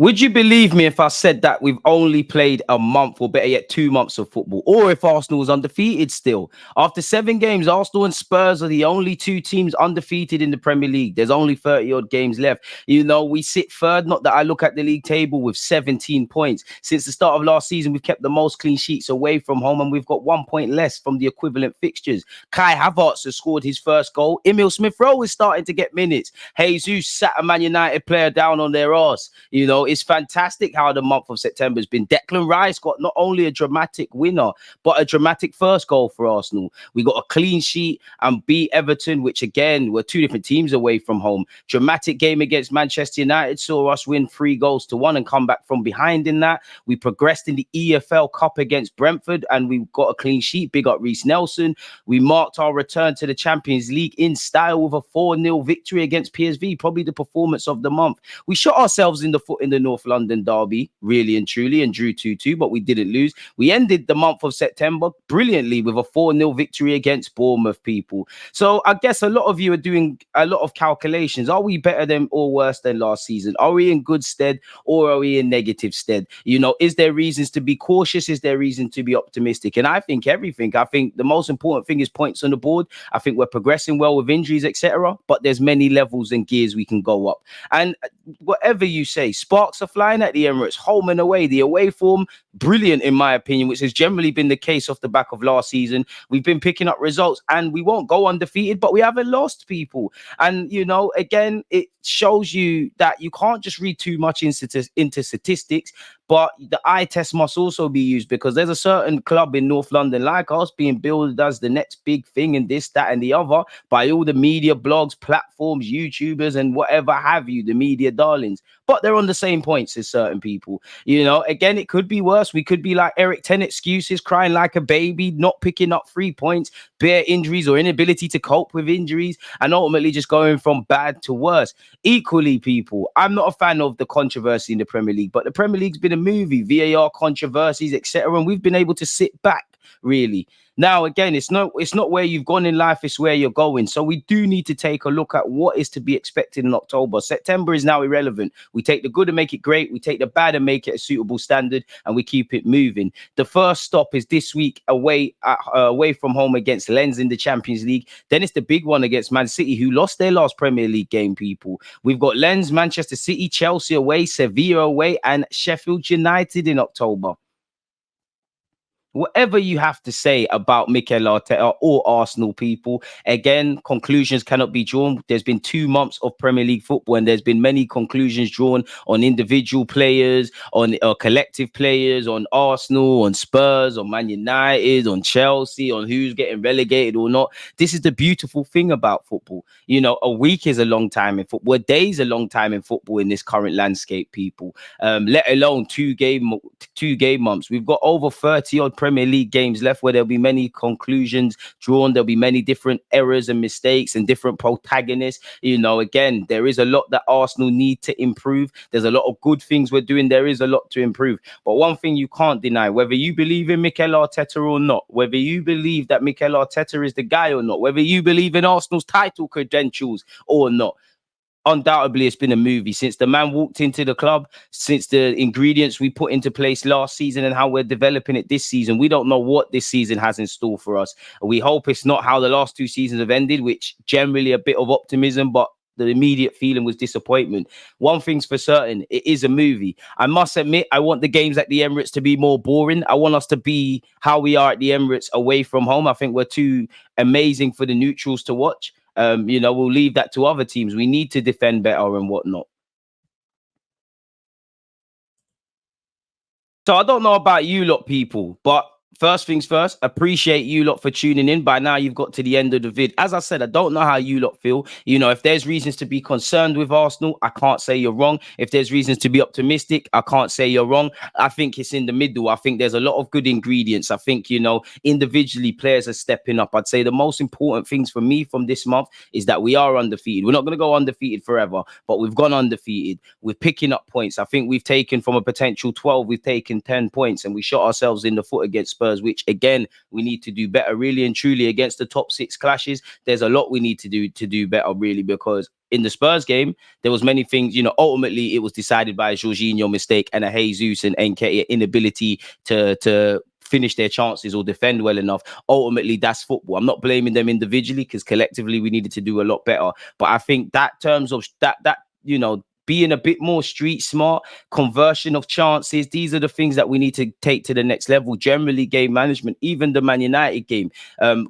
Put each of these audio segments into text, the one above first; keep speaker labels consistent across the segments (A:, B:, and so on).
A: Would you believe me if I said that we've only played a month, or better yet, 2 months of football, or if Arsenal was undefeated still? After 7 games, Arsenal and Spurs are the only two teams undefeated in the Premier League. There's only 30 odd games left. We sit third. Not that I look at the league table with 17 points. Since the start of last season, we've kept the most clean sheets away from home, and we've got 1 point less from the equivalent fixtures. Kai Havertz has scored his first goal. Emil Smith-Rowe is starting to get minutes. Jesus sat a Man United player down on their arse. It's fantastic how the month of September has been. Declan Rice got not only a dramatic winner, but a dramatic first goal for Arsenal. We got a clean sheet and beat Everton, which again, were two different teams away from home. Dramatic game against Manchester United saw us win 3-1 and come back from behind in that. We progressed in the EFL Cup against Brentford and we got a clean sheet. Big up Reece Nelson. We marked our return to the Champions League in style with a 4-0 victory against PSV, probably the performance of the month. We shot ourselves in the foot in the North London derby, really and truly, and drew 2-2, but we didn't lose. We ended the month of September brilliantly with a 4-0 victory against Bournemouth, people. So I guess a lot of you are doing a lot of calculations. Are we better than or worse than last season? Are we in good stead or are we in negative stead? Is there reasons to be cautious? Is there reason to be optimistic? And I think everything. I think the most important thing is points on the board. I think we're progressing well with injuries, etc. But there's many levels and gears we can go up. And whatever you say, sparks are flying at the Emirates, home and away. The away form, brilliant in my opinion, which has generally been the case off the back of last season. We've been picking up results and we won't go undefeated, but we haven't lost, people. And, again, it shows you that you can't just read too much into statistics, but the eye test must also be used, because there's a certain club in North London like us being billed as the next big thing and this, that, and the other by all the media, blogs, platforms, YouTubers, and whatever have you, the media darlings. But they're on the same points as certain people. Again, it could be worse. We could be like Eric 10 excuses, crying like a baby, not picking up 3 points, bare injuries or inability to cope with injuries, and ultimately just going from bad to worse. Equally, people, I'm not a fan of the controversy in the Premier League, but the Premier League's been a movie, VAR controversies, etc., and we've been able to sit back, really. Now, again, it's not where you've gone in life, it's where you're going. So we do need to take a look at what is to be expected in October. September is now irrelevant. We take the good and make it great. We take the bad and make it a suitable standard, and we keep it moving. The first stop is this week away from home against Lens in the Champions League. Then it's the big one against Man City, who lost their last Premier League game, people. We've got Lens, Manchester City, Chelsea away, Sevilla away, and Sheffield United in October. Whatever you have to say about Mikel Arteta or Arsenal, people, again, conclusions cannot be drawn. There's been 2 months of Premier League football, and there's been many conclusions drawn on individual players, on collective players, on Arsenal, on Spurs, on Man United, on Chelsea, on who's getting relegated or not. This is the beautiful thing about football. A week is a long time in football. A day is a long time in football in this current landscape, people. Let alone 2 game months. We've got over 30 odd Premier League games left where there'll be many conclusions drawn. There'll be many different errors and mistakes and different protagonists. Again, there is a lot that Arsenal need to improve. There's a lot of good things we're doing. There is a lot to improve. But one thing you can't deny, whether you believe in Mikel Arteta or not, whether you believe that Mikel Arteta is the guy or not, whether you believe in Arsenal's title credentials or not, undoubtedly it's been a movie since the man walked into the club, since the ingredients we put into place last season and how we're developing it this season. We don't know what this season has in store for us. We hope it's not how the last 2 seasons have ended, which generally a bit of optimism, but the immediate feeling was disappointment. One thing's for certain, it is a movie. I must admit, I want the games at the Emirates to be more boring. I want us to be how we are at the Emirates away from home. I think we're too amazing for the neutrals to watch. We'll leave that to other teams. We need to defend better and whatnot. So I don't know about you lot, people, but first things first, appreciate you lot for tuning in. By now, you've got to the end of the vid. As I said, I don't know how you lot feel. If there's reasons to be concerned with Arsenal, I can't say you're wrong. If there's reasons to be optimistic, I can't say you're wrong. I think it's in the middle. I think there's a lot of good ingredients. I think, individually players are stepping up. I'd say the most important things for me from this month is that we are undefeated. We're not going to go undefeated forever, but we've gone undefeated. We're picking up points. I think we've taken from a potential 12, we've taken 10 points, and we shot ourselves in the foot against Spurs, which again we need to do better, really and truly, against the top 6 clashes. There's a lot we need to do better, really, because in the Spurs game, there was many things, ultimately it was decided by a Jorginho mistake and a Jesus and Nketiah inability to finish their chances or defend well enough. Ultimately, that's football. I'm not blaming them individually because collectively we needed to do a lot better. But I think that terms of that being a bit more street smart, conversion of chances, these are the things that we need to take to the next level. Generally, game management, even the Man United game,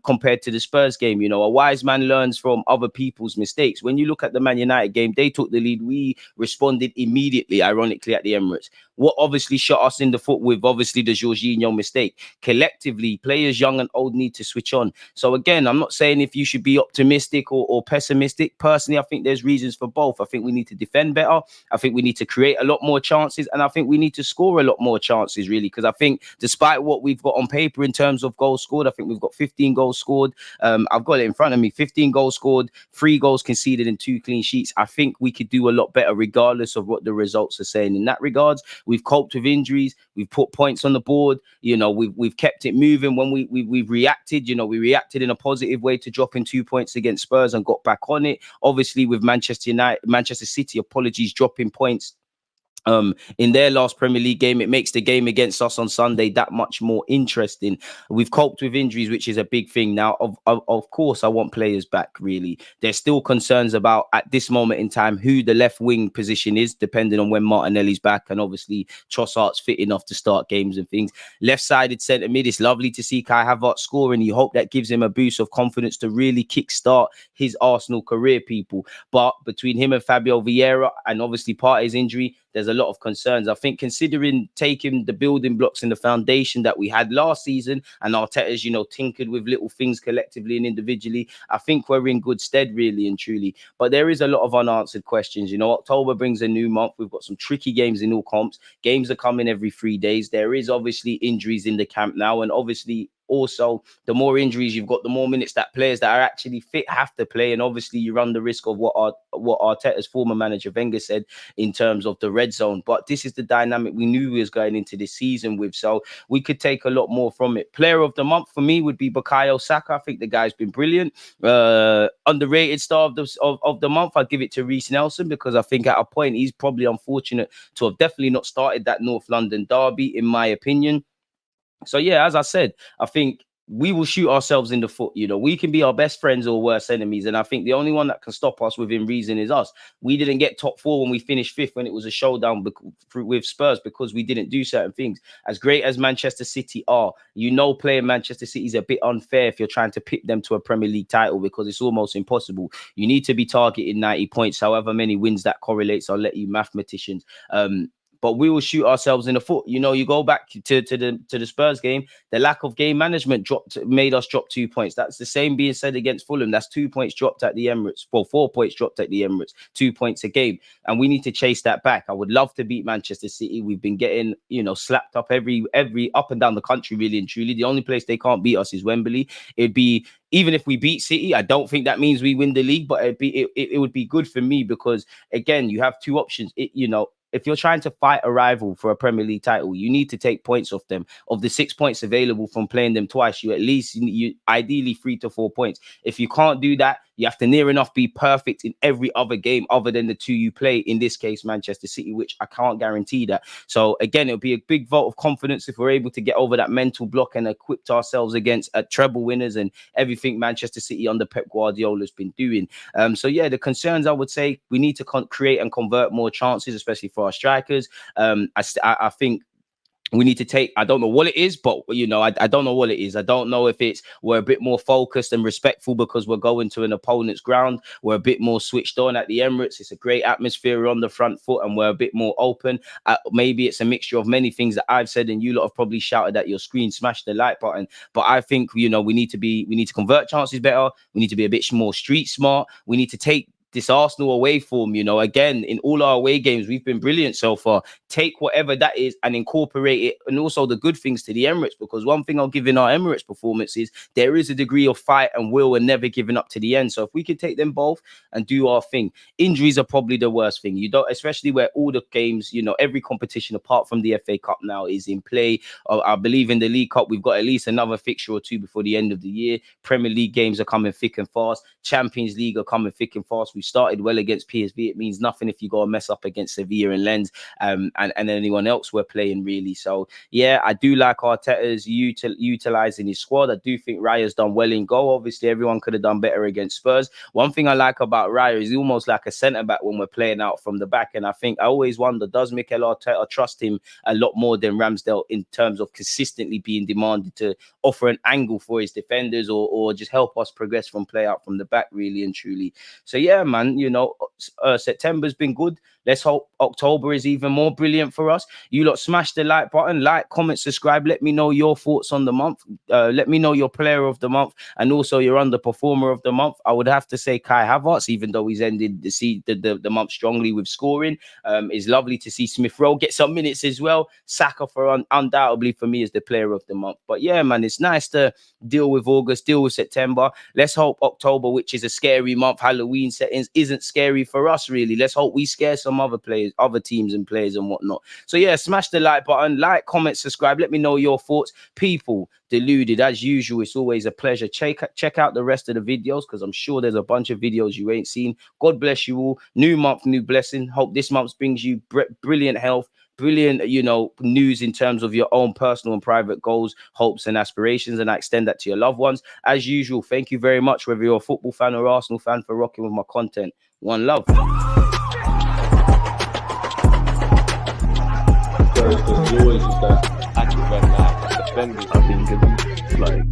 A: compared to the Spurs game, a wise man learns from other people's mistakes. When you look at the Man United game, they took the lead. We responded immediately, ironically, at the Emirates. What obviously shot us in the foot with obviously the Jorginho mistake. Collectively, players young and old need to switch on. So again, I'm not saying if you should be optimistic or pessimistic. Personally, I think there's reasons for both. I think we need to defend better. I think we need to create a lot more chances, and I think we need to score a lot more chances, really, because I think despite what we've got on paper in terms of goals scored, I think we've got 15 goals scored. I've got it in front of me, 15 goals scored, 3 goals conceded and 2 clean sheets. I think we could do a lot better regardless of what the results are saying. In that regards, we've coped with injuries, we've put points on the board, we've kept it moving. When we've reacted, we reacted in a positive way to dropping 2 points against Spurs and got back on it. Obviously with Manchester City, apologies, dropping points in their last Premier League game, it makes the game against us on Sunday that much more interesting. We've coped with injuries, which is a big thing. Now, of course, I want players back, really. There's still concerns about, at this moment in time, who the left wing position is, depending on when Martinelli's back, and obviously Trossard's fit enough to start games and things. Left-sided centre mid, it's lovely to see Kai Havertz score, and you hope that gives him a boost of confidence to really kickstart his Arsenal career, people. But between him and Fabio Vieira, and obviously Partey's injury, there's a lot of concerns. I think considering taking the building blocks and the foundation that we had last season, and Arteta's, tinkered with little things collectively and individually, I think we're in good stead, really and truly. But there is a lot of unanswered questions. October brings a new month. We've got some tricky games in all comps. Games are coming every 3 days. There is obviously injuries in the camp now, and obviously also, the more injuries you've got, the more minutes that players that are actually fit have to play. And obviously, you run the risk of what Arteta's former manager Wenger said in terms of the red zone. But this is the dynamic we knew we was going into this season with. So we could take a lot more from it. Player of the month for me would be Bukayo Saka. I think the guy's been brilliant. Underrated star of the month, I'd give it to Reece Nelson, because I think at a point he's probably unfortunate to have definitely not started that North London derby, in my opinion. So, yeah, as I said, I think we will shoot ourselves in the foot. We can be our best friends or worst enemies. And I think the only one that can stop us within reason is us. We didn't get top 4 when we finished 5th, when it was a showdown with Spurs, because we didn't do certain things. As great as Manchester City are, playing Manchester City is a bit unfair if you're trying to pick them to a Premier League title, because it's almost impossible. You need to be targeting 90 points, however many wins that correlates. I'll let you mathematicians. But we will shoot ourselves in the foot. You go back to the Spurs game, the lack of game management made us drop 2 points. That's the same being said against Fulham. That's 2 points dropped at the Emirates. Well, 4 points dropped at the Emirates, 2 points a game. And we need to chase that back. I would love to beat Manchester City. We've been getting, slapped up every up and down the country, really and truly. The only place they can't beat us is Wembley. It'd be, even if we beat City, I don't think that means we win the league, but it would be good for me, because again, you have 2 options. If you're trying to fight a rival for a Premier League title, you need to take points off them. Of the 6 points available from playing them twice, you at least, ideally 3 to 4 points. If you can't do that, you have to near enough be perfect in every other game other than the 2 you play, in this case, Manchester City, which I can't guarantee that. So again, it'll be a big vote of confidence if we're able to get over that mental block and equipped ourselves against treble winners and everything Manchester City under Pep Guardiola has been doing. So yeah, the concerns, I would say, we need to create and convert more chances, especially for our strikers. I think we need to take, I don't know what it is, but I don't know what it is. I don't know if it's we're a bit more focused and respectful because we're going to an opponent's ground. We're a bit more switched on at the Emirates. It's a great atmosphere on the front foot, and we're a bit more open. Maybe it's a mixture of many things that I've said, and you lot have probably shouted at your screen, smash the like button. But I think we need to convert chances better. We need to be a bit more street smart. We need to take this Arsenal away form, again, in all our away games, we've been brilliant so far. Take whatever that is and incorporate it, and also the good things to the Emirates, because one thing I'll give in our Emirates performance is there is a degree of fight and will and never giving up to the end. So if we could take them both and do our thing, injuries are probably the worst thing. Especially where all the games, every competition apart from the FA Cup now is in play. I believe in the League Cup, we've got at least another fixture or 2 before the end of the year. Premier League games are coming thick and fast. Champions League are coming thick and fast. We started well against PSV. It means nothing if you go and mess up against Sevilla and Lens and anyone else we're playing, really. So, yeah, I do like Arteta's utilising his squad. I do think Raya's done well in goal. Obviously, everyone could have done better against Spurs. One thing I like about Raya is almost like a centre-back when we're playing out from the back. And I think I always wonder, does Mikel Arteta trust him a lot more than Ramsdale in terms of consistently being demanded to offer an angle for his defenders or just help us progress from play out from the back, really and truly. So, yeah, man, you know, September's been good. Let's hope October is even more brilliant for us. You lot smash the like button, like, comment, subscribe. Let me know your thoughts on the month. Let me know your player of the month and also your underperformer of the month. I would have to say Kai Havertz, even though he's ended the month strongly with scoring. It's lovely to see Smith Rowe get some minutes as well. Saka, undoubtedly for me, is the player of the month. But yeah, man, it's nice to deal with August, deal with September. Let's hope October, which is a scary month, Halloween settings, isn't scary for us, really. Let's hope we scare some other players, other teams and players and whatnot. So yeah, smash the like button, like, comment, subscribe. Let me know your thoughts. People, Deluded, as usual, it's always a pleasure. Check out the rest of the videos because I'm sure there's a bunch of videos you ain't seen. God bless you all. New month, new blessing. Hope this month brings you brilliant health, brilliant, you know, news in terms of your own personal and private goals, hopes and aspirations, and I extend that to your loved ones. As usual, thank you very much, whether you're a football fan or Arsenal fan, for rocking with my content. One love.
B: There's always just that active and defending.
C: I've been given like